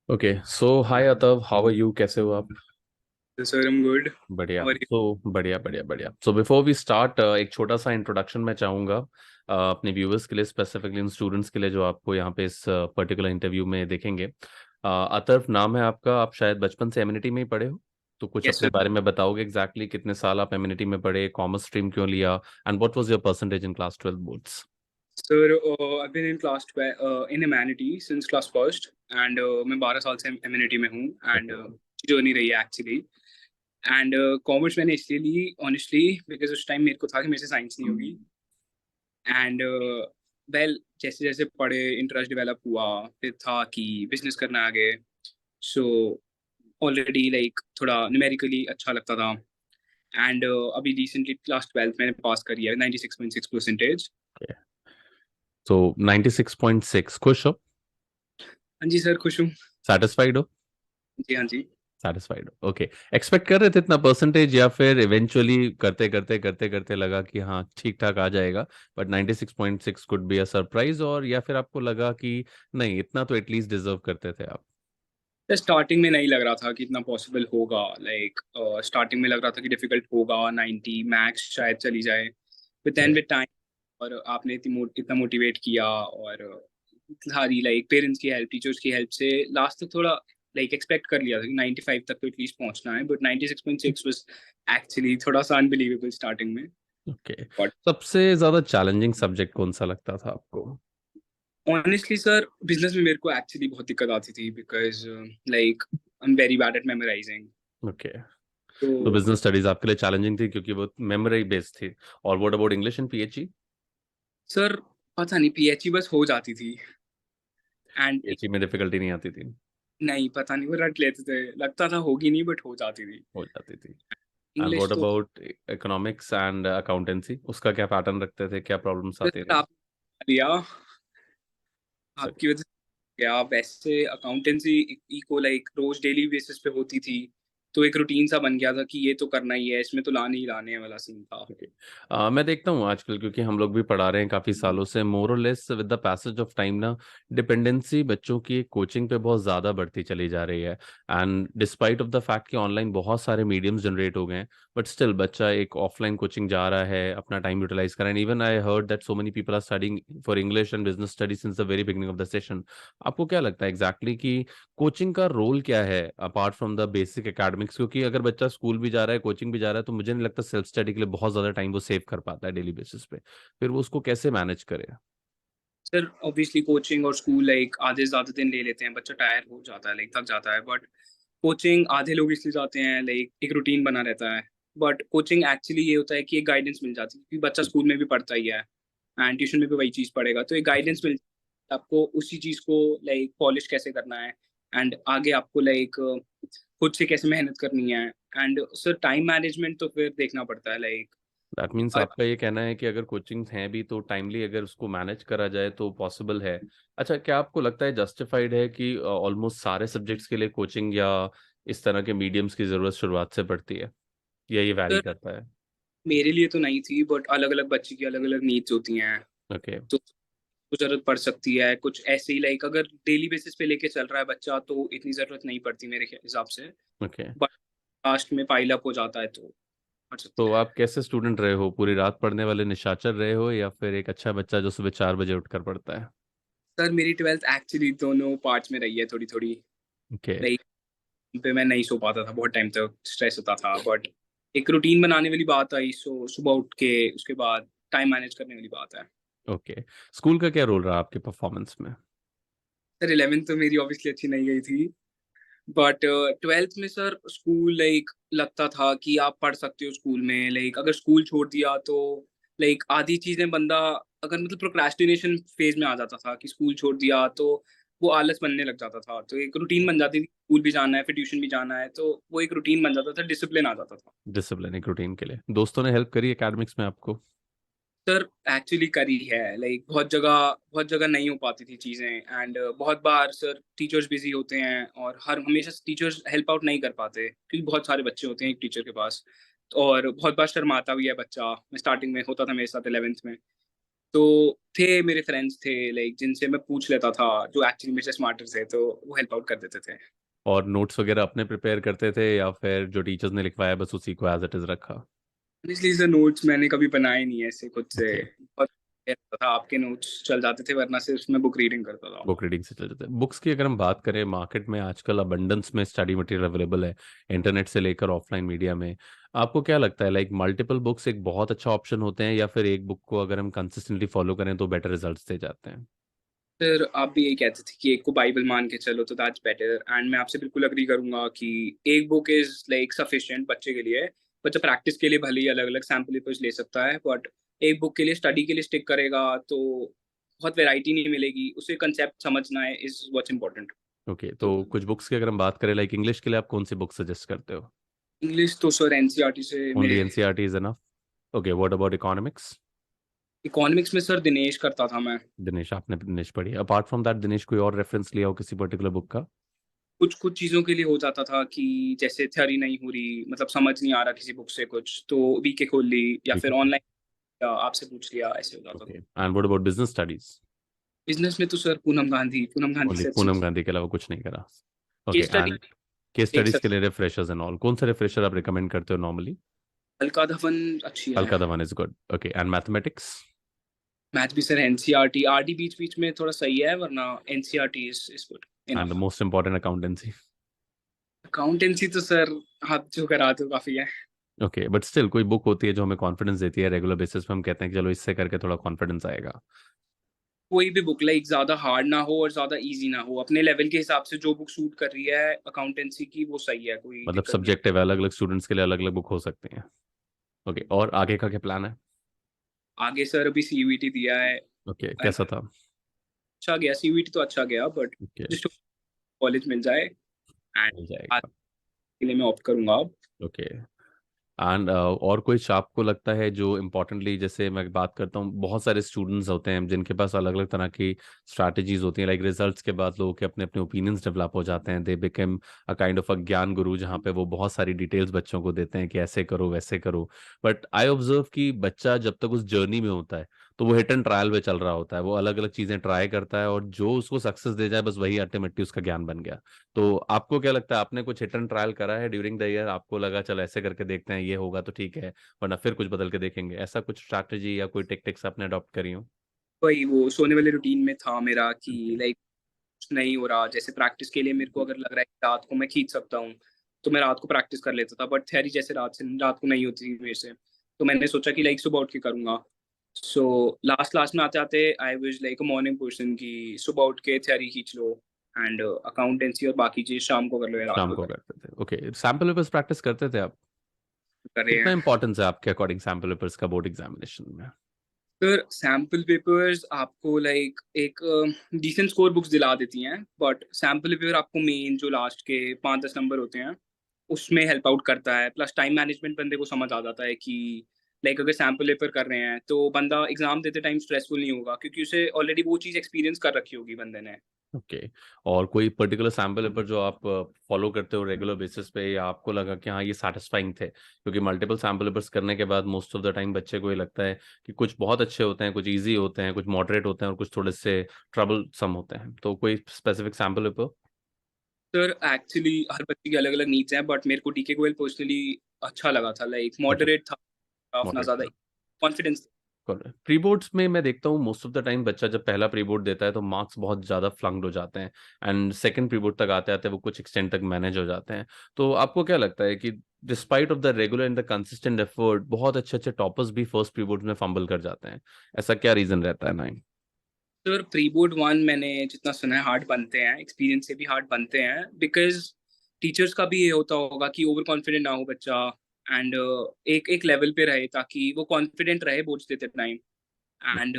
Okay so hi अतव, how are you? कैसे हो आप? Sir, I'm good. बढ़िया। How are you? बढ़िया बढ़िया बढ़िया। सो बिफोर वी स्टार्ट, एक छोटा सा इंट्रोडक्शन मैं चाहूँगा अपने व्यूअर्स के लिए, स्पेसिफिकली उन स्टूडेंट्स के लिए जो आपको यहाँ पे इस पर्टिकुलर इंटरव्यू में देखेंगे। अतर्फ नाम है आपका, आप शायद बचपन से एमिनिटी में ही पढ़े हो, तो कुछ Yes, अपने sir. बारे में बताओगे एग्जैक्टली कितने साल आप एमिनिटी में पढ़े, कॉमर्स स्ट्रीम क्यों लिया, and what was your percentage in class 12 boards? Sir, I've been in class 12 in humanity since class first, and मैं 12 साल से humanity में हूँ and ओके। जर्नी रही है actually. And कॉमर्स मैंने इसलिए ली honestly because उस टाइम मेरे को था कि मेरे से साइंस नहीं होगी and well जैसे जैसे पढ़े इंटरेस्ट डेवलप हुआ, फिर था कि बिजनेस करना आगे, so already like थोड़ा numerically अच्छा लगता था and अभी recently class 12 मैंने पास करी है 96.6%. तो 96.6 खुश हो? हाँ जी सर, खुश हूँ। सेटिस्फाइड हो? जी हाँ जी। Satisfied, okay. एक्सपेक्ट कर रहे थे इतना परसेंटेज, या फिर इवेंचुअली करते करते करते करते लगा कि हाँ ठीक ठाक आ जाएगा, but 96.6 could be a surprise, और या फिर आपको लगा कि नहीं, इतना तो एटलीस्ट डिजर्व करते थे आप? तो स्टार्टिंग में नहीं लग रहा था कि इतना पॉसिबल होगा, लाइक स्टार्टिंग में लग रहा था कि डिफिकल्ट होगा, 90 मैक्स शायद चली जाए, but then Okay. With time और आपने इतना मोटिवेट किया और सारी लाइक पेरेंट्स की हेल्प, टीचर्स की हेल्प से लास्ट तक थोड़ा लाइक एक्सपेक्ट कर लिया था कि 95 तक तो एटलीस्ट पहुंचना है, बट 96.6 वाज एक्चुअली थोड़ा सा अनबिलीवेबल स्टार्टिंग में। ओके। बट सबसे ज्यादा चैलेंजिंग सब्जेक्ट कौन सा लगता था आपको? ऑनेस्टली सर, बिजनेस में मेरे को एक्चुअली बहुत दिक्कत आती थी because like I am very bad at memorising. Okay. तो तो बिजनेस स्टडीज आपके लिए चैलेंजिंग थी क्योंकि वो मेमोरी बेस्ड थी। और what about English and PHE? Sir पता नहीं, पीएचई बस हो जाती थी एंड पीएचई में डिफिकल्टी नहीं आती थी? नहीं पता नहीं, वो रट लेते थे, लगता था होगी नहीं बट हो जाती थी। हो जाती थी। एंड इंग्लिश व्हाट तो अबाउट इकोनॉमिक्स एंड अकाउंटेंसी, उसका क्या पैटर्न रखते थे, क्या प्रॉब्लम्स आती सर थी? आप लिया, सर, आपकी वजह से क्या, वैसे अकाउंटेंसी को लाइक रोज डेली बेसिस पे होती थी, तो एक रूटीन सा बन गया था कि ये तो करना ही है, इसमें तो लाने ही लाने वाला सीन था। ओके। मैं देखता हूँ आजकल, क्योंकि हम लोग भी पढ़ा रहे हैं काफ़ी सालों से, मोर और less with the passage of time ना, डिपेंडेंसी बच्चों की कोचिंग पे बहुत ज़्यादा बढ़ती चली जा रही है। And despite of the fact कि ऑनलाइन बहुत सारे मीडियम्स जनरेट हो गए हैं, बट स्टिल बच्चा एक ऑफलाइन कोचिंग जा रहा है, अपना टाइम यूटिलाइज कर रहा है। Even I heard that so many people are studying for English and business study since the very beginning of the session. आपको क्या लगता है एग्जैक्टली कि कोचिंग का रोल क्या है apart from the basic academics? क्योंकि अगर बच्चा स्कूल भी जा रहा है, कोचिंग भी जा रहा है, तो मुझे नहीं लगता सेल्फ स्टडी के लिए बहुत ज्यादा टाइम वो सेव कर पाता है डेली बेसिस पे। फिर वो उसको कैसे मैनेज करे? सर ऑब्वियसली कोचिंग और स्कूल लाइक आधे से ज्यादा दिन ले लेते हैं, बच्चा टायर हो जाता है, लाइक थक जाता है, बट कोचिंग आधे लोग इसलिए जाते हैं लाइक एक रूटीन बना रहता है। बट कोचिंग एक्चुअली ये होता है कि एक गाइडेंस मिल जाती है, क्योंकि बच्चा स्कूल में भी पढ़ता ही है एंड ट्यूशन में भी वही चीज पढ़ेगा, तो एक गाइडेंस मिल आपको उसी चीज को लाइक पॉलिश कैसे करना है एंड आगे आपको लाइक खुद से कैसे मेहनत करनी है। एंड सर टाइम मैनेजमेंट तो फिर देखना पड़ता है लाइक। दैट मीन्स आपका ये कहना है कि अगर कोचिंग्स हैं भी तो टाइमली अगर उसको मैनेज करा जाए तो पॉसिबल है। अच्छा, क्या आपको लगता है जस्टिफाइड है कि ऑलमोस्ट सारे सब्जेक्ट्स के लिए कोचिंग या इस तरह के मीडियम्स की जरूरत शुरुआत से पड़ती है, या ये वैरी सर करता है? मेरे लिए तो नहीं थी, बट अलग अलग बच्चे की अलग अलग नीड्स होती हैं, ओके। तो कुछ जरूरत पड़ सकती है, कुछ ऐसे ही लाइक अगर डेली बेसिस पे लेके चल रहा है बच्चा तो इतनी जरूरत नहीं पड़ती मेरे हिसाब से, ओके। बट लास्ट में पाइल अप हो जाता है तो पड़ सकती तो है। आप कैसे स्टूडेंट रहे हो? पूरी रात पढ़ने वाले निशाचर रहे हो, या फिर एक अच्छा बच्चा जो सुबह 4 बजे उठकर पढ़ता है? सर मेरी ट्वेल्थ एक्चुअली दोनों पार्ट्स में रही है, थोड़ी थोड़ी ओके। लाइक पे मैं नहीं सो पाता था बहुत टाइम तक, स्ट्रेस होता था, बट एक रूटीन बनाने वाली बात आई, सो सुबह उठ के उसके बाद टाइम मैनेज करने वाली बात है। ओके। स्कूल का क्या रोल रहा आपके परफॉर्मेंस में? सर 11th तो मेरी ऑब्वियसली अच्छी नहीं गई थी, बट ट्वेल्थ में सर स्कूल लाइक लगता था कि आप पढ़ सकते हो स्कूल में, लाइक अगर स्कूल छोड़ दिया तो लाइक आधी चीजें बंदा, अगर मतलब प्रोक्रास्टिनेशन फेज में आ जाता था कि स्कूल छोड़ दिया तो वो आलस बनने लग जाता था, तो एक रूटीन बन जाती थी, स्कूल भी जाना है फिर ट्यूशन भी जाना है, तो वो एक रूटीन बन जाता था, डिसिप्लिन आ जाता था। डिसिप्लिन एक रूटीन के लिए दोस्तों ने हेल्प करी एकेडमिक्स में आपको? सर एक्चुअली करी है, लाइक बहुत जगह नहीं हो पाती थी चीज़ें एंड बहुत बार सर टीचर्स बिजी होते हैं और हर हमेशा टीचर्स हेल्प आउट नहीं कर पाते क्योंकि बहुत सारे बच्चे होते हैं एक टीचर के पास, और बहुत बार शर्माता भी है बच्चा, मैं स्टार्टिंग में होता था मेरे साथ 11th में, तो थे मेरे फ्रेंड्स थे लाइक जिनसे मैं पूछ लेता था, जो एक्चुअली मेरे से स्मार्टर थे, तो वो हेल्प आउट कर देते थे। और नोट्स वगैरह अपने प्रिपेयर करते थे या फिर जो टीचर्स ने लिखवाया बस उसी को एज इट इज रखा? इसलिए सर नोट्स मैंने कभी बनाए नहीं है ऐसे खुद से। ओके। बहुत रहता था, आपके नोट्स चल जाते थे, वरना सिर्फ मैं बुक रीडिंग करता था। बुक रीडिंग से चल जाते हैं। बुक्स की अगर हम बात करें, मार्केट में आजकल अबंडेंस में स्टडी मटेरियल अवेलेबल है, इंटरनेट से लेकर ऑफलाइन मीडिया में। आपको क्या लगता है, लाइक मल्टीपल बुक्स एक बहुत अच्छा ऑप्शन होते हैं या फिर एक बुक को अगर हम कंसिस्टेंटली फॉलो करें तो बेटर रिजल्ट्स दे जाते हैं? फिर आप भी यही कहते थे कि एक को बाइबल मान के चलो तो दैट्स बेटर, एंड मैं आपसे बिल्कुल अग्री करूंगा कि एक बुक इज लाइक सफिशिएंट बच्चे के लिए। बच्चा प्रैक्टिस के लिए भले ही अलग अलग सैम्पल पेपर्स ले सकता है, बट एक बुक के लिए स्टडी के लिए स्टिक करेगा तो बहुत वैरायटी नहीं मिलेगी, उसे कंसेप्ट समझना है इज व्हाट्स इंपॉर्टेंट। ओके, तो तो कुछ बुक्स की अगर हम बात करें, लाइक इंग्लिश के लिए आप कौन सी बुक सजेस्ट करते हो? इंग्लिश तो सर एनसीईआरटी से ओनली मेरे। NCERT is enough? Okay, what about economics? Economics में सर दिनेश करता था मैं। दिनेश, आपने दिनेश पढ़ी? अपार्ट फ्रॉम दैट दिनेश कोई और रेफरेंस लिया हो किसी पर्टिकुलर बुक का? कुछ कुछ चीजों के लिए हो जाता था कि जैसे थ्योरी नहीं हो रही, मतलब समझ नहीं आ रहा किसी बुक से कुछ, तो वीके खोल ली या ठीक फिर है। ऑनलाइन आपसे पूछ लिया, ऐसे हो जाता ओके, था। And what about business studies? Business में तो sir Poonam Gandhi only say अच्छी। पूनम गांधी के अलावा कुछ नहीं करा? Okay, case study and case देख स्टडीज के सकते। लिए रिफ्रेशर्स एंड ऑल कौन सा रिफ्रेशर आप रिकमेंड करते हो नॉर्मली? हल्का दफन अच्छी है। Alka Dewan is good. Okay, and mathematics? Math भी सर एनसीईआरटी आरटी बीच बीच में थोड़ा सही है, वरना NCERT is good and enough. Most important accountancy? Accountancy तो सर आप जो करा दो काफी है। ओके, बट स्टिल कोई बुक होती है जो हमें कॉन्फिडेंस देती है, रेगुलर बेसिस पे हम कहते हैं कि चलो इससे करके थोड़ा कॉन्फिडेंस आएगा? कोई भी बुक लाइक ज्यादा हार्ड ना हो और ज्यादा इजी ना हो, अपने लेवल के हिसाब से जो बुक सूट कर रही है अकाउंटेंसी की वो सही है, कोई मतलब दिक्कत नहीं है। सब्जेक्टिव है, अलग अलग स्टूडेंट्स के लिए अलग अलग बुक हो सकती हैं। ओके, और आगे का क्या प्लान है? आगे सर अभी सीयूईटी दिया है। ओके, And कैसा था? अच्छा गया, सीयूईटी तो अच्छा गया, बट ओके, जिस कॉलेज मिल जाए एंड मिल आगे जाएगा। के लिए मैं ऑप्ट करूंगा अब। ओके, एंड और कोई आपको लगता है जो इम्पोर्टेंटली, जैसे मैं बात करता हूँ, बहुत सारे स्टूडेंट्स होते हैं जिनके पास अलग अलग तरह की स्ट्रैटेजीज होती हैं, लाइक रिजल्ट्स के बाद लोगों के अपने अपने ओपिनियंस डेवलप हो जाते हैं, they become a kind of a ज्ञान गुरु, जहाँ पे वो बहुत सारी डिटेल्स बच्चों को देते हैं कि ऐसे करो वैसे करो। बट आई ऑब्जर्व कि बच्चा जब तक उस जर्नी में होता है तो वो हिट एंड ट्रायल में चल रहा होता है, वो अलग अलग चीजें ट्राई करता है और जो उसको सक्सेस दे जाए बस वही अल्टीमेटली उसका ज्ञान बन गया। तो आपको क्या लगता है, आपने कुछ हिट एंड ट्रायल करा है ड्यूरिंग द ईयर? आपको लगा चलो ऐसे करके देखते हैं, ये होगा तो ठीक है, वरना फिर कुछ बदल के देखेंगे, ऐसा कुछ स्ट्रैटेजी या कोई टेक्टिक्स आपने अडॉप्ट करी हो? वही वो सोने वाले रूटीन में था मेरा कि ओके। लाइक कुछ नहीं हो रहा, जैसे प्रैक्टिस के लिए मेरे को अगर लग रहा है कि रात को मैं खींच सकता हूँ तो मैं रात को प्रैक्टिस कर लेता था, बट थ्योरी जैसे रात को नहीं होती थी मेरे से, तो मैंने सोचा कि लाइक सुबह उठ के करूंगा। सो लास्ट लास्ट में आते आते I was like a morning person की सुबह उठ के थ्योरी खींच लो एंड अकाउंटेंसी और बाकी चीज शाम को कर लो या रात शाम को को कर करते थे? ओके, सैम्पल पेपर्स प्रैक्टिस करते थे आप? रहे कितना हैं। इंपॉर्टेंस है आपके अकॉर्डिंग सैम्पल पेपर्स का बोर्ड एग्जामिनेशन में? फिर सैम्पल पेपर्स आपको लाइक एक डिसेंट स्कोर बुक्स दिला देती हैं, बट सैम्पल पेपर आपको मेन जो लास्ट के 5-10 नंबर होते हैं उसमें हेल्प आउट करता है, प्लस टाइम मैनेजमेंट बंदे को समझ आ जाता है कि लाइक अगर सैम्पल पेपर कर रहे हैं तो बंदा एग्जाम देते टाइम स्ट्रेसफुल नहीं होगा, क्योंकि उसे ऑलरेडी वो चीज़ एक्सपीरियंस कर रखी होगी बंदे ने। ओके, और कोई पर्टिकुलर सैम्पल पेपर जो आप फॉलो करते हो रेगुलर बेसिस पे, या आपको लगा कि हाँ ये सेटिस्फाइंग थे? क्योंकि मल्टीपल सैम्पल पेपर्स करने के बाद मोस्ट ऑफ द टाइम बच्चे को ये लगता है कि कुछ बहुत अच्छे होते हैं, कुछ इजी होते हैं, कुछ मॉडरेट होते हैं और कुछ थोड़े से ट्रबल सम होते हैं, तो कोई specific sample paper? Sir actually हर बच्चे की अलग अलग नीड्स हैं, बट मेरे को डीके गोयल पर्सनली अच्छा लगा था, लाइक ओके, मॉडरेट था, अपना मॉडरेट ज़्यादा था। कॉन्फिडेंस। प्री बोर्ड्स में मैं देखता हूँ मोस्ट ऑफ द टाइम बच्चा जब पहला प्री बोर्ड देता है तो मार्क्स बहुत ज्यादा फ्लंक्ड हो जाते हैं, एंड सेकंड प्री बोर्ड तक आते आते वो कुछ एक्सटेंड तक मैनेज हो जाते हैं। तो आपको क्या लगता है कि despite of the regular and the consistent effort बहुत अच्छे अच्छे टॉपर्स भी फर्स्ट प्री बोर्ड में फंबल कर जाते हैं? ऐसा क्या रीजन रहता है? Nine? Sir pre board one मैंने जितना सुना है हार्ड बनते हैं, एक्सपीरियंस से भी हार्ड बनते हैं, बिकॉज टीचर्स का भी ये होता होगा कि ओवर कॉन्फिडेंट ना हो बच्चा, एंड एक एक लेवल पे रहे ताकि वो कॉन्फिडेंट रहे बोर्ड्स देते टाइम। एंड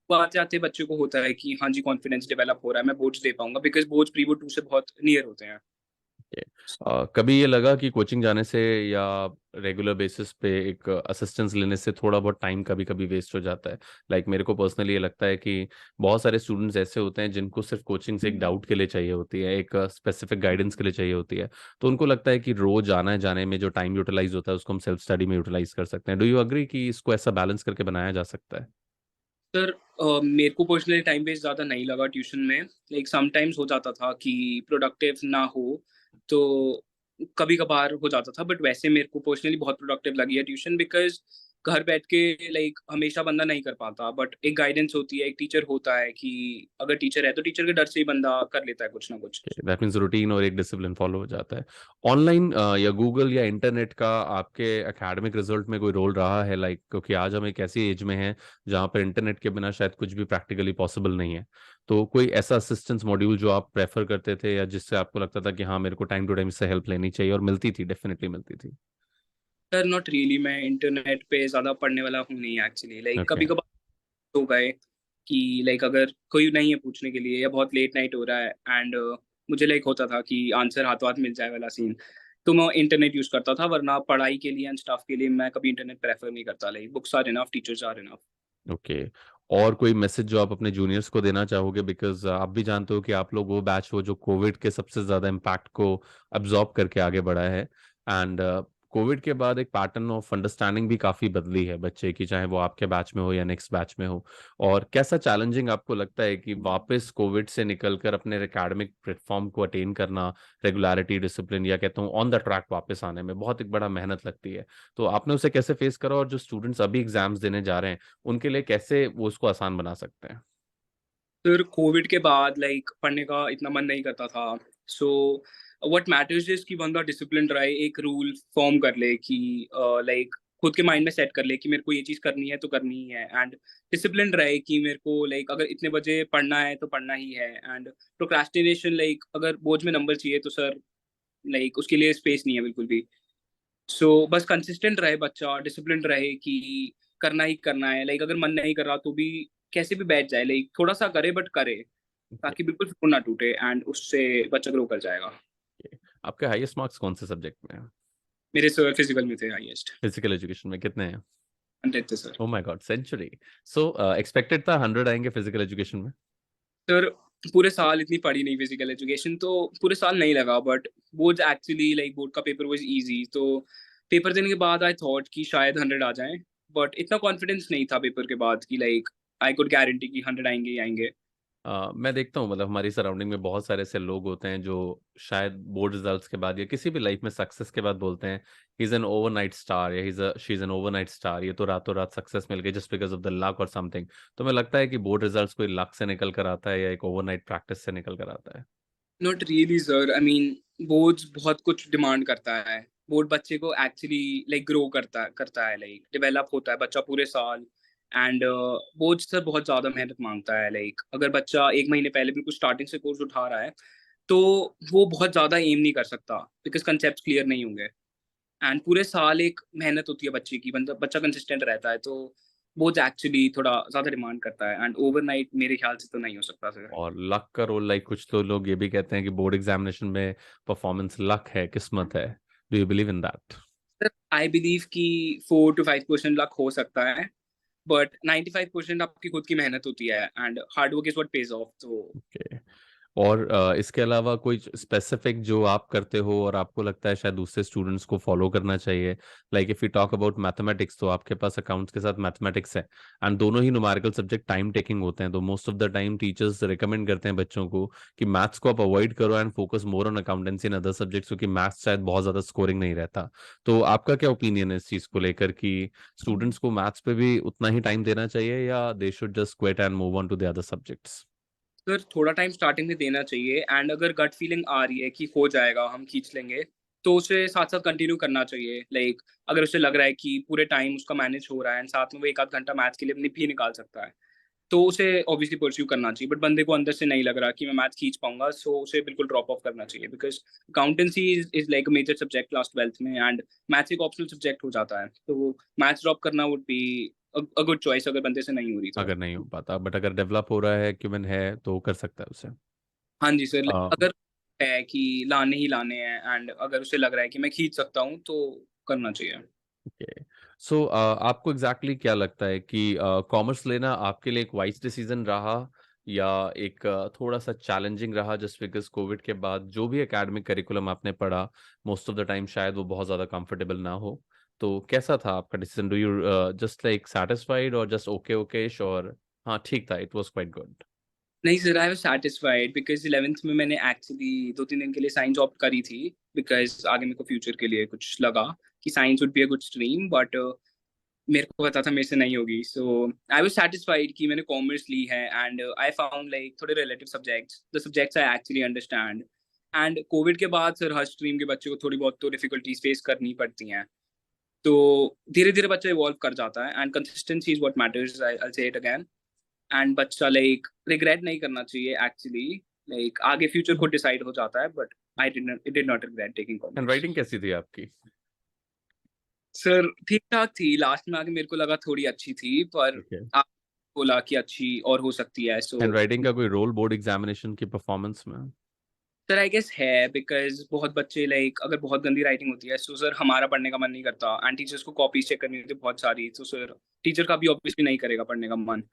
आते आते बच्चे को होता है कि हाँ जी कॉन्फिडेंस डेवलप हो रहा है, मैं बोर्ड्स दे पाऊंगा, because boards pre board two से बहुत नियर होते हैं। कभी ये लगा कि कोचिंग जाने से या रेगुलर बेसिस पे एक असिस्टेंस लेने से थोड़ा बहुत टाइम कभी कभी वेस्ट हो जाता है? लाइक मेरे को पर्सनली ये लगता है कि बहुत सारे स्टूडेंट्स ऐसे होते हैं जिनको सिर्फ कोचिंग से एक डाउट के लिए चाहिए होती है, एक स्पेसिफिक गाइडेंस के लिए चाहिए होती है, तो उनको लगता है कि रोज आना है जाने में जो टाइम यूटिलाइज होता है उसको हम सेल्फ स्टडी में यूटिलाइज कर सकते हैं। डू यू अग्री कि इसको ऐसा बैलेंस करके बनाया जा सकता है? सर मेरे को पर्सनली टाइम वेस्ट ज़्यादा नहीं लगा ट्यूशन में। लाइक समटाइम्स हो जाता था कि प्रोडक्टिव ना हो, तो कभी-कभार हो जाता था, बट वैसे मेरे को पर्सनली बहुत प्रोडक्टिव लगी है ट्यूशन, बिकॉज़ घर बैठ के लाइक हमेशा बंदा नहीं कर पाता, बट एक गाइडेंस होती है, एक टीचर होता है कि अगर टीचर है तो टीचर के डर से ही बंदा कर लेता है कुछ ना कुछ। दैट मीन्स रूटीन और एक डिसिप्लिन फॉलो हो जाता है। ऑनलाइन या गूगल या इंटरनेट का आपके एकेडमिक रिजल्ट में कोई रोल रहा है, लाइक क्योंकि आज हम एक ऐसी एज में हैं जहाँ पर इंटरनेट के बिना शायद कुछ भी प्रैक्टिकली पॉसिबल नहीं है। तो कोई ऐसा असिस्टेंस मॉड्यूल जो आप प्रेफर करते थे या जिससे आपको लगता था कि हाँ मेरे को टाइम टू टाइम इससे हेल्प लेनी चाहिए, और मिलती थी, डेफिनेटली मिलती थी? सर नॉट रियली, मैं इंटरनेट पे ज़्यादा पढ़ने वाला हूँ नहीं एक्चुअली। Like okay. कभी-कभार हो गए कि लाइक अगर कोई नहीं है पूछने के लिए या बहुत लेट नाइट हो रहा है एंड मुझे लाइक होता था कि आंसर हाथों हाथ मिल जाए वाला सीन, तो मैं इंटरनेट यूज करता था, वरना पढ़ाई के लिए एंड स्टाफ के लिए मैं कभी इंटरनेट प्रेफर नहीं करता। Like books are enough, teachers are enough. Okay. और कोई मैसेज जो आप अपने जूनियर्स को देना चाहोगे, बिकॉज आप भी जानते हो कि आप लोग वो बैच हो जो कोविड के सबसे ज्यादा इम्पैक्ट को अब्जॉर्ब करके आगे बढ़ा है। एंड कोविड के बाद एक पैटर्न ऑफ अंडरस्टैंडिंग भी काफी बदली है बच्चे की, चाहे वो आपके बैच में हो या नेक्स्ट बैच में हो। और कैसा चैलेंजिंग आपको लगता है कि वापस कोविड से निकलकर अपने एकेडमिक प्लेटफॉर्म को अटेन करना, रेगुलरिटी, डिसिप्लिन, या कहता हूँ ऑन द ट्रैक वापस आने में बहुत एक बड़ा मेहनत लगती है। तो आपने उसे कैसे फेस करा, और जो स्टूडेंट्स अभी एग्जाम्स देने जा रहे हैं उनके लिए कैसे वो उसको आसान बना सकते हैं? फिर कोविड के बाद लाइक पढ़ने का इतना मन नहीं करता था। सो व्हाट मैटर्स इज कि बंदा डिसिप्लिन रहे, एक रूल फॉर्म कर ले कि लाइक खुद के माइंड में सेट कर ले कि मेरे को ये चीज़ करनी है तो करनी ही है, एंड डिसिप्लिन रहे कि मेरे को लाइक अगर इतने बजे पढ़ना है तो पढ़ना ही है। एंड प्रोक्रास्टिनेशन, लाइक अगर बोर्ड में नंबर चाहिए तो सर लाइक उसके लिए स्पेस नहीं है बिल्कुल भी। सो बस कंसिस्टेंट रहे बच्चा, डिसिप्लिन रहे कि करना ही करना है। लाइक अगर मन नहीं कर रहा तो भी कैसे भी बैठ जाए, लाइक थोड़ा सा करे बट करे, Okay, ताकि बिल्कुल फ्लो ना टूटे एंड उससे बच्चा ग्रो कर जाएगा। okay. आपके हाईएस्ट मार्क्स कौन से सब्जेक्ट में है? मेरे सर फिजिकल में थे हाईएस्ट, फिजिकल एजुकेशन में कितने हैं? 100 थे sir. Oh my God, century! So expected था 100 आएंगे फिजिकल एजुकेशन में? सर पूरे साल इतनी पढ़ी नहीं फिजिकल एजुकेशन, तो पूरे साल नहीं लगा, but board actually like board का पेपर वाज इजी, तो पेपर देने के बाद आई थॉट कि शायद 100 आ जाएं, बट इतना कॉन्फिडेंस नहीं था पेपर के बाद कि लाइक आई कुड गारंटी कि 100 आएंगे ही आएंगे। मैं देखता हूँ, मतलब हमारी सराउंडिंग में बहुत सारे ऐसे लोग होते हैं जो शायद बोर्ड रिजल्ट्स के बाद या किसी भी लाइफ में सक्सेस के बाद बोलते हैं he is an overnight star, या she is an overnight star, ये तो रातों रात सक्सेस मिल गई just because of the luck और समथिंग। तो मैं लगता है कि बोर्ड रिजल्ट्स कोई लक से निकल कर आता है या एक ओवरनाइट प्रैक्टिस से निकल कर आता है? Not really sir, I mean boards बहुत कुछ डिमांड करता है। बोर्ड बच्चे को एक्चुअली लाइक ग्रो करता है, लाइक डेवलप होता है बच्चा पूरे साल। एंड बोर्ड सर बहुत ज़्यादा मेहनत मांगता है। लाइक अगर बच्चा एक महीने पहले बिल्कुल स्टार्टिंग से कोर्स उठा रहा है, तो वो बहुत ज़्यादा एम नहीं कर सकता, बिकॉज कंसेप्ट क्लियर नहीं होंगे। एंड पूरे साल एक मेहनत होती है बच्चे की, बंदा बच्चा कंसिस्टेंट रहता है, तो बोर्ड एक्चुअली थोड़ा ज़्यादा डिमांड करता है, एंड ओवरनाइट मेरे ख्याल से तो नहीं हो सकता सर। और लक का रोल, लाइक कुछ तो लोग ये भी कहते हैं कि बोर्ड एग्जामिनेशन में परफॉर्मेंस लक है, किस्मत है। Do you believe in that? Sir I believe कि 4 to 5% लक हो सकता है, बट 95% आपकी खुद की मेहनत होती है, and hard work is what page of. तो ओके। और इसके अलावा कोई स्पेसिफिक जो आप करते हो और आपको लगता है शायद दूसरे स्टूडेंट्स को फॉलो करना चाहिए, like if you talk about mathematics, तो आपके पास अकाउंट्स के साथ मैथमेटिक्स है, एंड दोनों ही न्यूमेरिकल सब्जेक्ट टाइम टेकिंग होते हैं, तो most of the time teachers recommend करते हैं बच्चों को कि मैथ्स को आप अवॉइड करो and focus more on accountancy and other subjects, क्योंकि मैथ्स शायद बहुत ज्यादा स्कोरिंग नहीं रहता। तो आपका क्या ओपिनियन है इस चीज को लेकर कि स्टूडेंट्स को मैथ्स पे भी उतना ही टाइम देना चाहिए या दे should just quit and move on to the other subjects? Sir थोड़ा टाइम स्टार्टिंग में देना चाहिए, एंड अगर गट फीलिंग आ रही है कि हो जाएगा, हम खींच लेंगे, तो उसे साथ साथ कंटिन्यू करना चाहिए। लाइक अगर उसे लग रहा है कि पूरे टाइम उसका मैनेज हो रहा है एंड साथ में वो एक आध घंटा मैथ्स के लिए भी निकाल सकता है, तो उसे ऑब्वियसली परस्यू करना चाहिए। बट बंदे को अंदर से नहीं लग रहा कि मैं मैथ्स खींच पाऊंगा, सो उसे बिल्कुल ड्रॉप ऑफ करना चाहिए, because accountancy is like a major subject class 12th में, एंड मैथ्स एक ऑप्शनल सब्जेक्ट हो जाता है, तो मैथ्स ड्रॉप करना would be a good choice अगर बंदे से नहीं हो रही तो। अगर नहीं हो पाता, बट अगर डेवलप हो रहा है, क्यूमन है, तो कर सकता है उसे। हाँ जी सर, आ, अगर है कि लाने ही लाने हैं एंड अगर उसे लग रहा है कि मैं खींच सकता हूँ, तो करना चाहिए। ओके। सो आपको एग्जैक्टली क्या लगता है कि कॉमर्स लेना आपके लिए एक वाइज डिसीजन रहा, या एक थोड़ा सा चैलेंजिंग रहा, जस्ट बिकॉज कोविड के बाद जो भी एकेडमिक करिकुलम आपने पढ़ा मोस्ट ऑफ द टाइम शायद वो बहुत ज़्यादा कंफर्टेबल ना हो? तो कैसा था आपका decision? Do you just like satisfied और जस्ट ओके ओके श्योर? हाँ ठीक था, इट वाज क्वाइट गुड। नहीं sir, I was satisfied because 11th में मैंने एक्चुअली 2-3 दिन के लिए साइंस ऑप्ट करी थी, बिकॉज आगे मेरे को फ्यूचर के लिए कुछ लगा कि science would be a good stream, but मेरे को पता था मेरे से नहीं होगी। सो आई वाज सैटिस्फाइड कि मैंने कॉमर्स ली है, एंड आई फाउंड लाइक थोड़े relative subjects, the subjects I actually understand. And Covid के बाद सर हर स्ट्रीम के बच्चे को थोड़ी बहुत तो डिफिकल्टीज फेस करनी पड़ती हैं, तो धीरे धीरे बच्चा इवॉल्व कर जाता है, and consistency is what matters, I say it again. And बच्चा लाइक रिग्रेट नहीं करना चाहिए एक्चुअली, लाइक आगे फ्यूचर को डिसाइड हो जाता है, but I did not regret taking hand commerce. Writing कैसी थी आपकी? सर ठीक ठाक थी, लास्ट में आके मेरे को लगा थोड़ी अच्छी थी, पर ओके। आप बोला कि अच्छी और हो सकती है, सो हैंड राइटिंग का कोई रोल बोर्ड एग्जामिनेशन की परफॉर्मेंस में? सर आई गेस है, बिकॉज बहुत बच्चे लाइक अगर बहुत गंदी राइटिंग होती है, सो सर हमारा पढ़ने का मन नहीं करता, एंड टीचर्स को कॉपीज चेक करनी होती है बहुत सारी, तो सर टीचर का भी ऑब्वियसली नहीं करेगा पढ़ने का मन।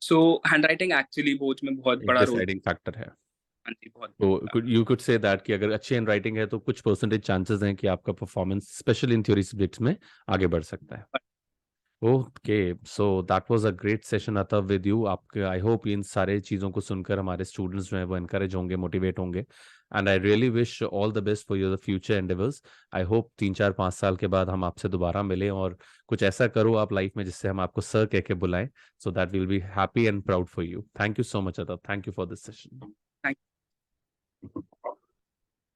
सो हैंड राइटिंग एक्चुअली बोर्ड में बहुत एक बड़ा रोल डिसाइडिंग फैक्टर है। हाँ जी, बहुत तो यू कुड से दैट कि अगर अच्छी हैंड राइटिंग है तो कुछ परसेंटेज चांसेस हैं कि आपका performance special in theory subjects में आगे बढ़ सकता है। Okay, so that was a great session अतव विद यू। आपके आई होप इन सारे चीज़ों को सुनकर हमारे स्टूडेंट्स जो हैं वो एनकरेज होंगे, मोटिवेट होंगे, and I really wish all the best for your future endeavours. I hope 3 4 5 साल के बाद हम आपसे दोबारा मिलें और कुछ ऐसा करो आप लाइफ में जिससे हम आपको सर कह के बुलाएं, so that will be happy and proud for you. Thank you so much अतव, thank you for this session. Thank